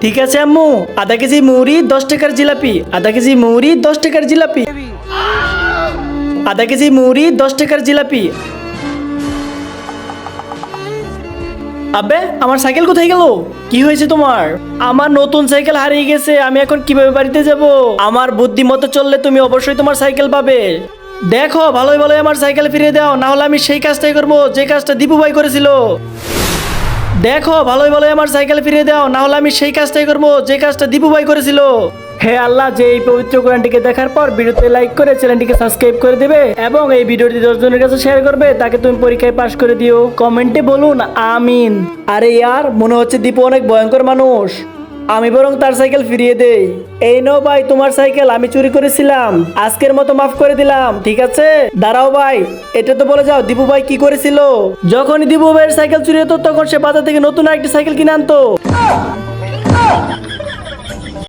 ঠিক আছে আম্মু, আধা কেজি মুড়ি 10 টাকার জিলাপি, আধা কেজি মুড়ি 10 টাকার জিলাপি, আধা কেজি মুড়ি 10 টাকার জিলাপি। আবে আমার সাইকেল কোথায় গেল? কি হয়েছে তোমার? আমার নতুন সাইকেল হারিয়ে গেছে, আমি এখন কিভাবে বাড়িতে যাব? আমার বুদ্ধি মতো চললে তুমি অবশ্যই তোমার সাইকেল পাবে। দেখো ভালোই ভালোই আমার সাইকেল ফিরিয়ে দাও, না হলে আমি সেই কাজটাই করব যে কাজটা দীপু ভাই করেছিল। দেখো ভালোই ভালোই আমার সাইকেল ফিরিয়ে দাও, না হলে আমি সেই কাজটাই করব যে কাজটা দীপু ভাই করেছিল। হে আল্লাহ, যে এই পবিত্র কোরআনটিকে দেখার পর ভিডিওতে লাইক করে চ্যানেলটিকে সাবস্ক্রাইব করে দেবে এবং এই ভিডিওটি 10 জনের কাছে শেয়ার করবে, তাকে তুমি পরীক্ষায় পাশ করে দিও। কমেন্টে বলুন আমিন। আরে ইয়ার, মনে হচ্ছে দীপু অনেক ভয়ঙ্কর মানুষ। আমি বরং তার সাইকেল ফিরিয়ে দেই। এই নাও ভাই তোমার সাইকেল, আমি চুরি করেছিলাম, আজকের মতো মাফ করে দিলাম, ঠিক আছে? দাঁড়াও ভাই, এটা তো বলে যাও দীপু ভাই কি করেছিল। যখনই দীপু ভাইয়ের সাইকেল চুরি হতো তখন সে বাজার থেকে নতুন আরেকটি সাইকেল কিনে আনতো।